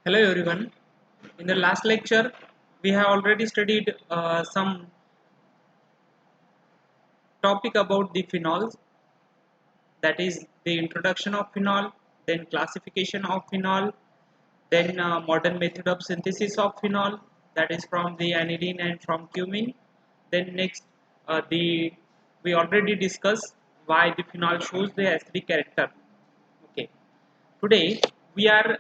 Hello everyone. In the last lecture, we have already studied some topic about the phenols, that is the introduction of phenol, then classification of phenol, then modern method of synthesis of phenol, that is from the aniline and from cumene. Then next, the we already discussed why the phenol shows the acidic character. Okay. Today we are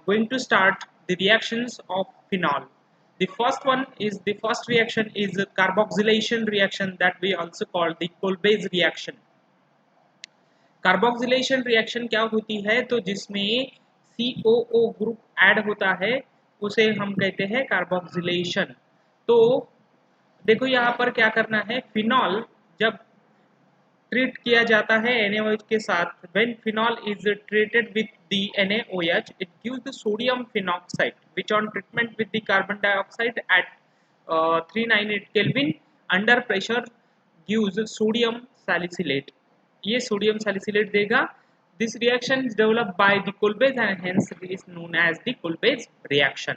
going to start the reactions of phenol. The first reaction is a carboxylation reaction that we also call the Kolbe's reaction. Carboxylation reaction क्या होती है तो जिसमें COO group add होता है उसे हम कहते हैं कार्बोक्सिलेशन। तो देखो यहाँ पर क्या करना है, फिनॉल जब ट्रीट किया जाता है NaOH के साथ, when phenol is treated with the NaOH it gives the sodium phenoxide which on treatment with the carbon dioxide at 398 Kelvin under pressure gives sodium salicylate. ये सोडियम सैलिसिलेट देगा. This reaction is developed by the Kolbe's and hence is known as the Kolbe's reaction.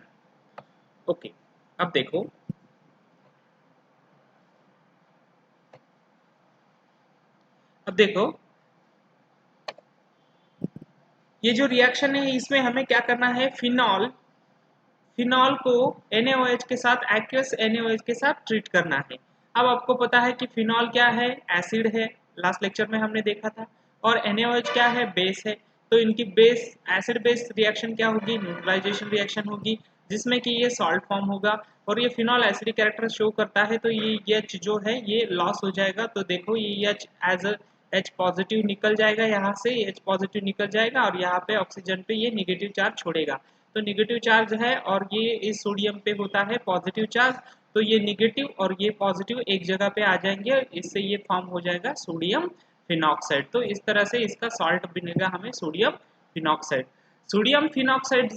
Okay, अब देखो ये जो reaction है इसमें हमें क्या करना है, फिनॉल को NaOH के साथ, एक्वस NaOH के साथ ट्रीट करना है. अब आपको पता है कि फिनॉल क्या है, एसिड है, लास्ट लेक्चर में हमने देखा था, और NaOH क्या है, बेस है. तो इनकी बेस एसिड बेस रिएक्शन क्या होगी, न्यूट्रलाइजेशन रिएक्शन होगी, जिसमें कि ये सॉल्ट फॉर्म होगा. और ये फिनॉल एसिडिक कैरेक्टर शो करता है, तो ये H जो है ये लॉस हो जाएगा. तो देखो ये H एज H पॉजिटिव निकल जाएगा, यहाँ से H पॉजिटिव निकल जाएगा और यहाँ पे ऑक्सीजन पे ये निगेटिव चार्ज छोड़ेगा. तो निगेटिव चार्ज है और ये इस सोडियम पे होता है पॉजिटिव चार्ज, तो ये निगेटिव और ये पॉजिटिव एक जगह पे आ जाएंगे, इससे ये फॉर्म हो जाएगा सोडियम फिनॉक्साइड. तो इस तरह से इसका सॉल्ट बनेगा हमें सोडियम फिनॉक्साइड. सोडियम फिनॉक्साइड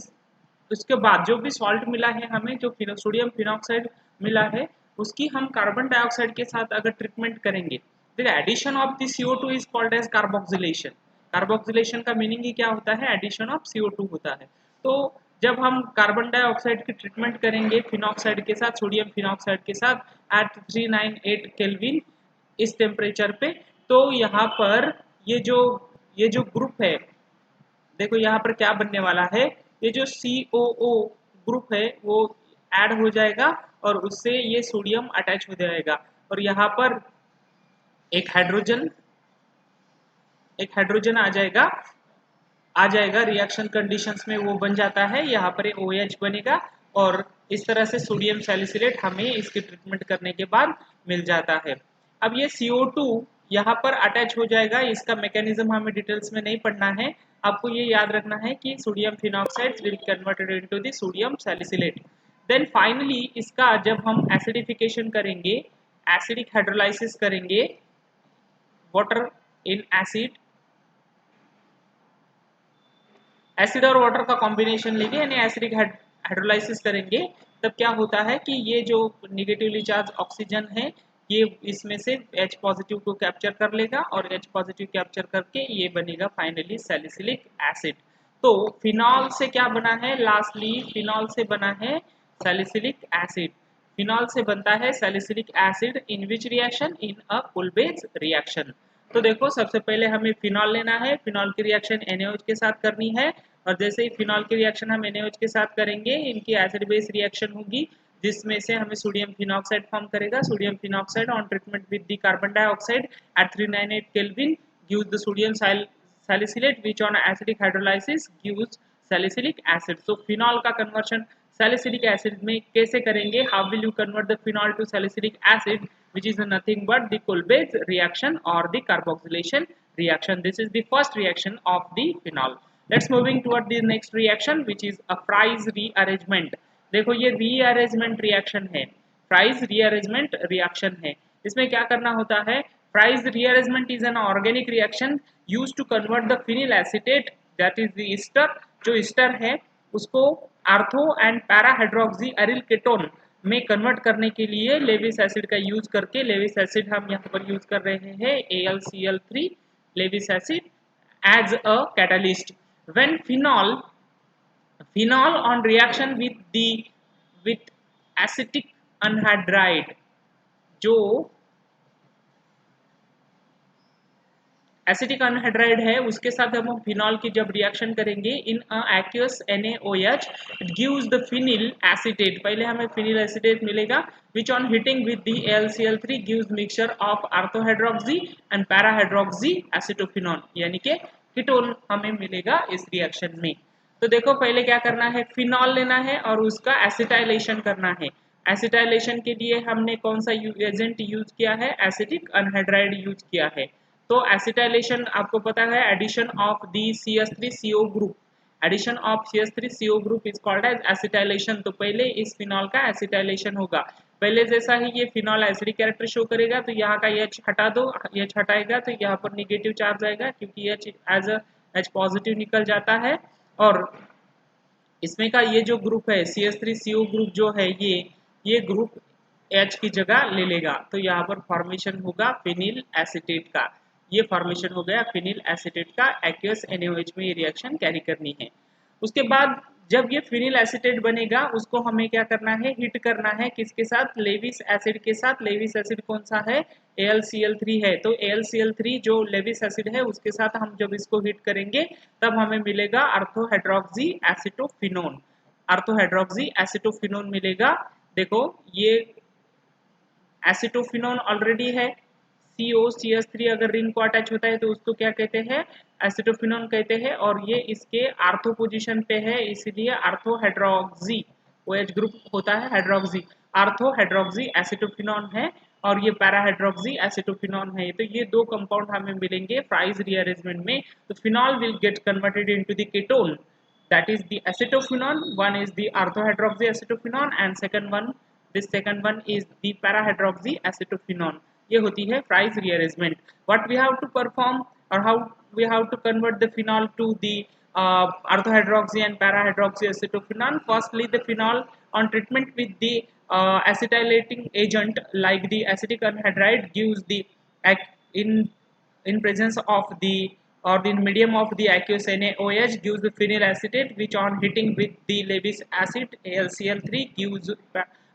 उसके बाद जो भी सॉल्ट मिला है हमें, जो सोडियम फिनॉक्साइड मिला है, उसकी हम कार्बन डाइऑक्साइड के साथ अगर ट्रीटमेंट करेंगे, the addition of the CO2 is called as carboxylation. Carboxylation का मीनिंग ही क्या होता है, एडिशन ऑफ CO2 होता है. तो जब हम कार्बन डाइऑक्साइड की ट्रीटमेंट करेंगे फिनॉक्साइड के साथ, सोडियम फिनॉक्साइड के साथ एट 398 केल्विन इस टेम्परेचर पे, तो यहाँ पर ये जो ग्रुप है, देखो यहाँ पर क्या बनने वाला है, ये जो COO ग्रुप है वो ऐड हो जाएगा और उससे ये सोडियम अटैच हो जाएगा. और यहाँ पर एक हाइड्रोजन आ जाएगा रिएक्शन कंडीशंस में, वो बन जाता है, यहाँ पर OH बनेगा और इस तरह से सोडियम सैलिसिलेट हमें इसकी ट्रीटमेंट करने के बाद मिल जाता है. अब ये CO2 यहाँ पर अटैच हो जाएगा, इसका मैकेनिज्म हमें डिटेल्स में नहीं पढ़ना है, आपको ये याद रखना है कि sodium phenoxide will converted into the sodium salicylate. Then finally इसका जब हम एसिडिफिकेशन करेंगे, एसिडिक हाइड्रोलाइसिस करेंगे, वाटर इन एसिड और वाटर का कॉम्बिनेशन लेंगे यानी एसिडिक हाइड्रोलाइसिस करेंगे, तब क्या होता है कि ये जो निगेटिवली चार्ज ऑक्सीजन है ये इसमें से H पॉजिटिव को कैप्चर कर लेगा और H पॉजिटिव कैप्चर करके ये बनेगा फाइनली सैलिसिलिक एसिड. तो फिनॉल से क्या बना है, लास्टली फिनॉल से बना है सैलिसिलिक एसिड. फिनॉल से बनता है salicylic acid in which reaction, in a Kolbe's reaction. तो देखो सबसे पहले हमें फिनॉल लेना है, फिनॉल की रिएक्शन NaOH के साथ करनी है, और जैसे ही फिनॉल की रिएक्शन हम NaOH के साथ करेंगे इनकी एसिड बेस रिएक्शन होगी, जिसमें से हमें सोडियम फिनॉक्साइड फॉर्म करेगा. Sodium phenoxide on treatment with the carbon dioxide eight 398 kelvin gives the sodium salicylate which on acidic hydrolysis gives salicylic acid. So phenol का conversion salicylic acid में कैसे करेंगे, how will you convert the phenol to salicylic acid, which is nothing but the Kolbe's reaction or the carboxylation reaction. This is the first reaction of the phenol. Let's moving toward the next reaction which is a Fries rearrangement. देखो ये rearrangement reaction है, Fries rearrangement reaction है. इसमें क्या करना होता है, Fries rearrangement is an organic reaction used to convert the phenyl acetate that is the ester, जो ester है उसको ortho and para hydroxy aryl ketone में कन्वर्ट करने के लिए लेविस एसिड का यूज करके, लेविस एसिड हम यहाँ पर यूज कर रहे हैं AlCl3 Lewis acid as a catalyst. When phenol phenol on reaction with acetic anhydride, जो एसिटिक अनहाइड्राइड है उसके साथ हम फिनॉल की जब रिएक्शन करेंगे इन aqueous NaOH, it gives the phenyl acetate, पहले हमें फिनिल एसिटेट मिलेगा, which on hitting with the AlCl3 gives mixture of orthohydroxy and parahydroxy acetophenone, यानी कि कीटोन हमें मिलेगा इस रिएक्शन में। तो देखो पहले क्या करना है, फिनॉल लेना है और उसका एसिटाइलेशन करना है। एसिटाइलेशन के लिए हमने कौन सा एजेंट यूज किया है, एसिटिक अनहाइड्राइड यूज किया है। तो एसिटाइलेशन आपको पता है addition of the CH3CO group, addition of CH3CO group is called as acetylation. तो पहले इस फिनॉल का एसिटाइलेशन होगा, पहले जैसा ही ये फिनॉल एसिडिक कैरेक्टर शो करेगा तो यहाँ का H हटा दो, H हटाएगा तो यहाँ पर निगेटिव चार्ज आएगा क्योंकि H एज H पॉजिटिव निकल जाता है, और इसमें का ये जो ग्रुप है CH3CO ग्रुप जो है ये ग्रुप H की जगह ले लेगा, तो यहाँ पर फॉर्मेशन होगा फिनिल एसिटेट का। ये फॉर्मेशन हो गया फिनिल एसिटेट का, एक्वस NaOH में ये रिएक्शन कैरी करनी है। उसके बाद जब ये फिनिल एसिटेट बनेगा उसको हमें क्या करना है, हिट करना है, किसके साथ, लेविस एसिड के साथ। लेविस एसिड कौन सा है, AlCl3 है। तो AlCl3 जो लेविस एसिड है उसके साथ हम जब इसको हिट करेंगे तब हमें मिलेगा ऑर्थोहाइड्रोक्सी एसिटोफिनोन, ऑर्थोहाइड्रोक्सी एसिटोफिनोन मिलेगा। देखो ये एसिटोफिनोन ऑलरेडी है, COCH3 अगर रिंग को अटैच होता है तो उसको क्या कहते हैं, एसिटोफिनोन कहते हैं, और ये इसके आर्थो पोजीशन पे है इसीलिए आर्थो हाइड्रोक्सी, OH ग्रुप होता है हाइड्रोक्सी, आर्थो हाइड्रोक्सी एसिटोफिनोन है, और ये पैराहाइड्रोक्सी एसिटोफिनोन है। तो ये दो कंपाउंड हमें मिलेंगे फ्राइज रीअरेंजमेंट में। तो phenol will get converted into the ketone, that is the acetophenone, one is the orthohydroxy acetophenone and second one is the parahydroxy acetophenone। ये होती है Fry's rearrangement। what we have to perform or how we have to convert the phenol to the orthohydroxy and parahydroxy acetophenone। firstly the phenol on treatment with the acetylating agent like the acetic anhydride gives the in presence of the or in medium of the aqueous NaOH gives the phenyl acetate, which on hitting with the Lewis acid AlCl3 gives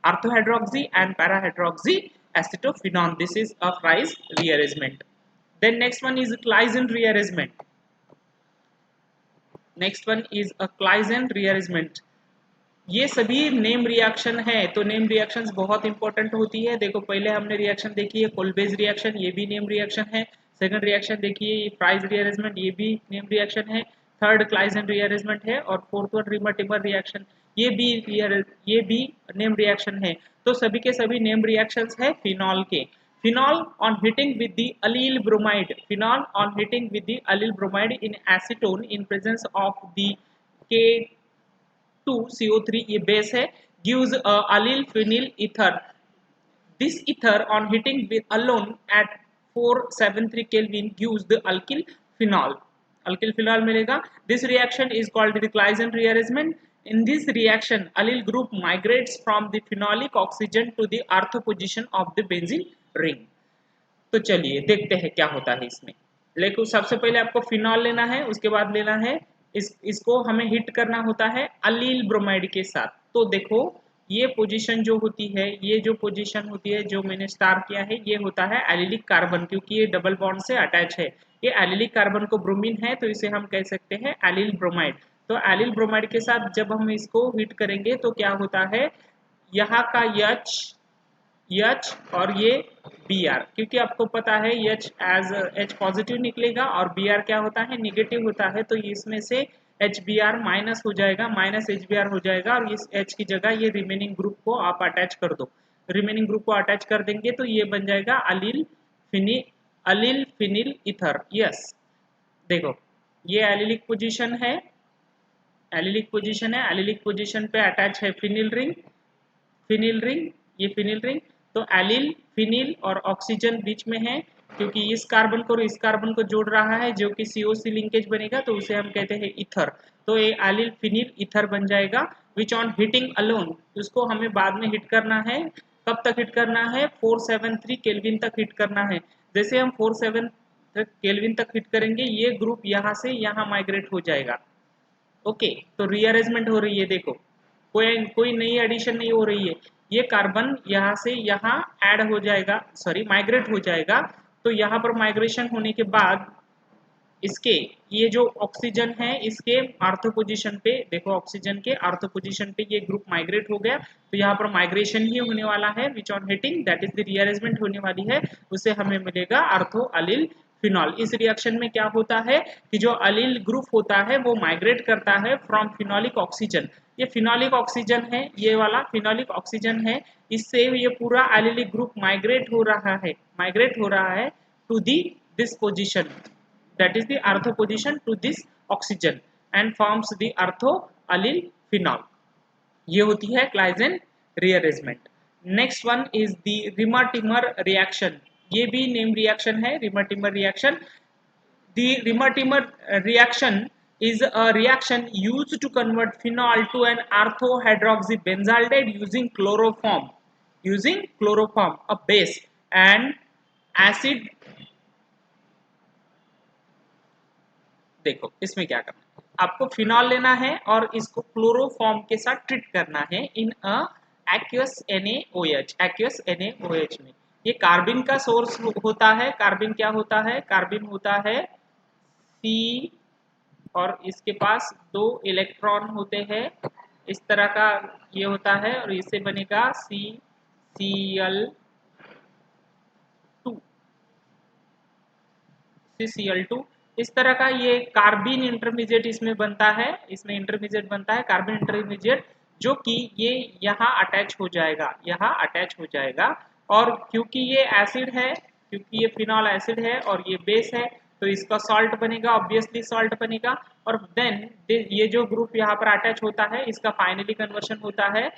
orthohydroxy and parahydroxy acetophenone। This is a Fry's rearrangement। Then next one is Claisen rearrangement। Next one is a Claisen rearrangement. ये सभी name reaction है, तो name reactions बहुत important होती है। देखो पहले हमने रिएक्शन देखी है कोलबेज रिएक्शन, ये भी नेम रिएक्शन है। सेकंड रिएक्शन देखिए फ्राइज रीअरेंजमेंट, ये भी नेम रिएक्शन है। थर्ड क्लाइजेन रीअरेंजमेंट है, और fourth one reamer Timmer reaction, ये भी नेम रिएक्शन है। तो सभी के सभी नेम रिएक्शंस है फिनॉल के। phenol on hitting with the allyl bromide, phenol on hitting with the allyl bromide in acetone in presence of the K2CO3, ये बेस है, gives allyl phenyl ether। this ether on hitting with alone at 473 Kelvin gives the alkyl phenol, alkyl phenol मिलेगा। this reaction is called the Claisen rearrangement। in this reaction allyl group migrates from the phenolic oxygen to the ortho position of the benzene ring। तो चलिए देखते हैं क्या होता है इसमें। लेकिन सबसे पहले आपको फिनॉल लेना है, उसके बाद लेना है इसको हमें हिट करना होता है अलील ब्रोमाइड के साथ। तो देखो ये पोजीशन जो होती है, ये जो पोजीशन होती है जो मैंने स्टार किया है, ये होता है एलिलिक कार्बन, क्योंकि ये डबल बॉन्ड से अटैच है। ये एलिलिक कार्बन को ब्रोमीन है तो इसे हम कह सकते हैं एलिल ब्रोमाइड। तो एलिल ब्रोमाइड के साथ जब हम इसको हिट करेंगे तो क्या होता है, यहाँ का H और ये Br, क्योंकि आपको पता है H एज H पॉजिटिव निकलेगा और Br क्या होता है, निगेटिव होता है। तो इसमें से HBr माइनस हो जाएगा, माइनस HBr हो जाएगा, और इस H की जगह ये रिमेनिंग ग्रुप को आप अटैच कर दो। रिमेनिंग ग्रुप को अटैच कर देंगे तो ये बन जाएगा अलील फिनिल ईथर। यस देखो ये एलिलिक पोजीशन है, एलिलिक पोजीशन पे अटैच है फिनिल रिंग, ये फिनिल रिंग। तो एलिल फिनिल और ऑक्सीजन बीच में है, क्योंकि इस कार्बन को और इस कार्बन को जोड़ रहा है जो कि COC लिंकेज बनेगा, तो उसे हम कहते हैं ईथर। तो ये एलिल फिनिल ईथर बन जाएगा, विच ऑन हिटिंग अलोन, उसको हमें बाद में हिट करना है। कब तक हिट करना है, 473 केल्विन तक हिट करना है। जैसे हम 47 केल्विन तक हिट करेंगे ये ग्रुप यहाँ से यहाँ माइग्रेट हो जाएगा, ओके, तो रीअरेंजमेंट हो रही है, देखो कोई कोई नई एडिशन नहीं हो रही है, ये कार्बन यहाँ से यहाँ ऐड हो जाएगा, सॉरी माइग्रेट हो जाएगा। तो यहाँ पर माइग्रेशन होने के बाद इसके ये जो ऑक्सीजन है इसके आर्थो पोजीशन पे, देखो ऑक्सीजन के आर्थो पोजीशन पे ये ग्रुप माइग्रेट हो गया, तो यहाँ पर माइग्रेशन ही होने वाला है which on heating that is the rearrangement होने वाली है, उसे हमें मिलेगा आर्थो अलील फिनॉल। इस रिएक्शन में क्या होता है कि जो अलील ग्रुप होता है वो माइग्रेट करता है फ्रॉम फिनोलिक ऑक्सीजन, ये फिनोलिक ऑक्सीजन है, ये वाला फिनोलिक ऑक्सीजन है, इससे ये पूरा एलिलिक ग्रुप माइग्रेट हो रहा है to the this position, that is the ortho position to this oxygen and forms the ortho allyl phenol। ये होती है Claisen rearrangement. Next one is the Reimer Tiemann reaction, ये भी नेम रिएक्शन है Reimer Tiemann reaction. The Rimer-Timour reaction is a reaction used to convert phenol to an orthohydroxybenzaldehyde using chloroform, a base and acid। देखो इसमें क्या करना है, आपको phenol लेना है और इसको क्लोरोफॉर्म के साथ ट्रीट करना है इन अ एक्वस NaOH में। ये कार्बिन का सोर्स होता है, कार्बिन क्या होता है, कार्बिन होता है C और इसके पास 2 इलेक्ट्रॉन होते हैं, इस तरह का ये होता है और इससे बनेगा CCl2 इस तरह का ये कार्बिन इंटरमीडिएट इसमें बनता है, इसमें इंटरमीडिएट बनता है कार्बिन इंटरमीडिएट, जो कि ये यहाँ अटैच हो जाएगा और क्योंकि ये एसिड है, क्योंकि ये फिनॉल एसिड है और ये बेस है तो इसका सॉल्ट बनेगा, ऑब्वियसली सॉल्ट बनेगा। और देन ये जो ग्रुप यहाँ पर अटैच होता है इसका फाइनली कन्वर्शन होता है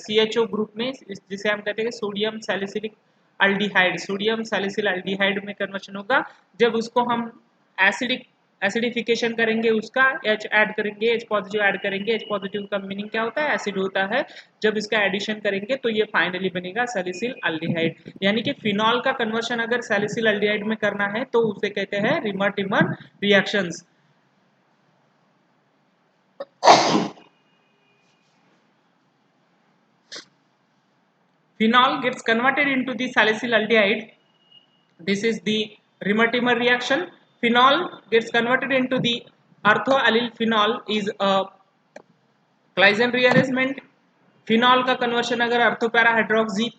CHO ग्रुप में, जिसे हम कहते हैं sodium salicylic aldehyde, sodium salicyl aldehyde में कन्वर्शन होगा। जब उसको हम एसिडिफिकेशन करेंगे उसका H ऐड करेंगे, H पॉजिटिव ऐड करेंगे, H पॉजिटिव का मीनिंग क्या होता है, एसिड होता है। जब इसका एडिशन करेंगे तो ये फाइनली बनेगा सैलिसिल अल्डिहाइड, यानी कि फिनॉल का कन्वर्शन अगर सैलिसिल अल्डिहाइड में करना है तो उसे कहते हैं reamer-Timmer reactions. Phenol gets converted into the salicyl aldehyde, this is the rimer-timer reaction। Phenol gets converted into the ortho-allyl phenol is a Claisen rearrangement। Phenol का कन्वर्शन अगर अर्थोपैरा हाइड्रोक्सी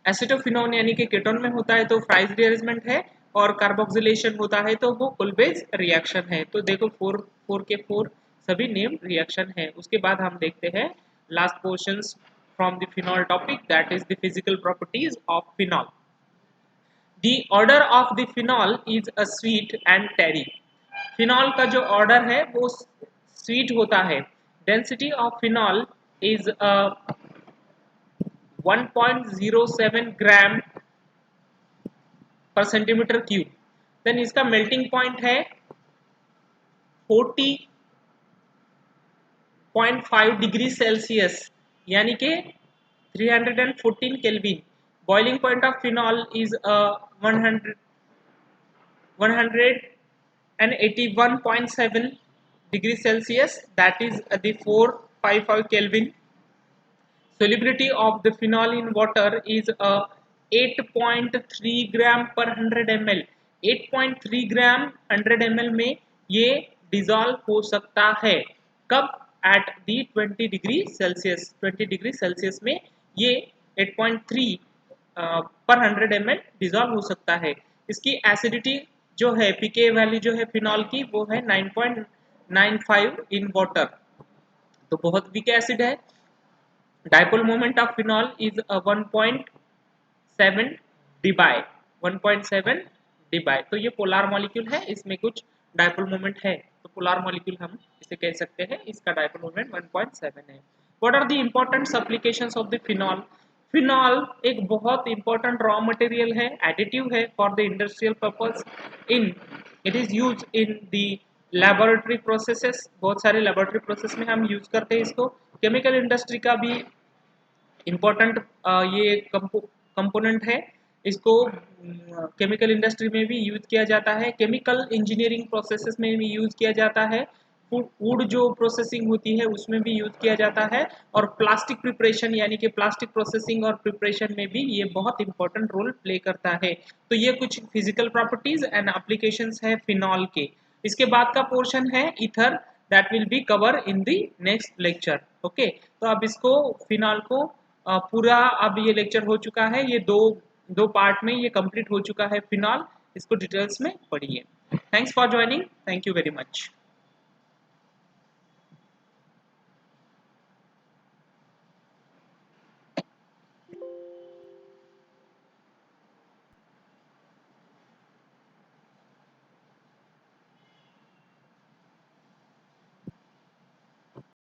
एसिटोफिनोन यानी कि कीटोन में होता है तो फ्राइज रिअरेंजमेंट है, और कार्बोक्सिलेशन होता है तो वो कुलबेज रिएक्शन है। तो देखो 4 के 4 सभी नेम रिएक्शन है। उसके बाद हम देखते हैं last portions from the phenol topic, that is the physical properties of phenol. The odour of the phenol is a sweet and tarry. Phenol का जो ऑर्डर है वो स्वीट होता है। Density of phenol is 1.07 gram per centimetre cube. Then इसका melting point है 40.5 degree Celsius यानी कि 314 kelvin. Boiling point of phenol is 181.7 degree Celsius, that is the 455 Kelvin। Solubility of the phenol in water is 8.3 ग्राम पर 100 ml। 8.3 ग्राम 100 ml में ये dissolve हो सकता है। कब? At the 20 degree Celsius. 20 degree Celsius में ये 8.3 पर 100 ml डिजॉल्व हो सकता है। इसकी एसिडिटी जो है पीके वैल्यू जो है फिनॉल की वो है 9.95 इन वाटर, तो बहुत वीक एसिड है। Dipole moment of phenol is 1.7 debye 1.7 debye. तो ये पोलर मॉलिक्यूल है, इसमें कुछ डाइपोल मोमेंट है, तो पोलर मॉलिक्यूल हम इसे कह सकते हैं। इसका डाइपोल मोमेंट 1.7 है। What are the important applications of the phenol? Phenol एक बहुत इंपॉर्टेंट रॉ मटेरियल है, एडिटिव है for the industrial purpose. It is use in the laboratory processes, बहुत सारे लैबोरेटरी प्रोसेस में हम यूज करते हैं इसको। केमिकल इंडस्ट्री का भी इम्पोर्टेंट ये कंपोनेंट है, इसको केमिकल इंडस्ट्री में भी यूज किया जाता है, केमिकल इंजीनियरिंग प्रोसेसेस में भी यूज किया जाता है। वुड जो प्रोसेसिंग होती है उसमें भी यूज किया जाता है, और प्लास्टिक प्रिपरेशन यानी कि प्लास्टिक प्रोसेसिंग और प्रिपरेशन में भी ये बहुत इंपॉर्टेंट रोल प्ले करता है। तो ये कुछ फिजिकल प्रॉपर्टीज एंड एप्लीकेशंस है फिनॉल के। इसके बाद का पोर्शन है ether, that will be cover in the next lecture. Okay, तो अब इसको फिनॉल को पूरा, अब ये लेक्चर हो चुका है, ये दो दो पार्ट में ये कंप्लीट हो चुका है फिनॉल। इसको डिटेल्स में पढ़िए। Thanks for joining, thank you very much.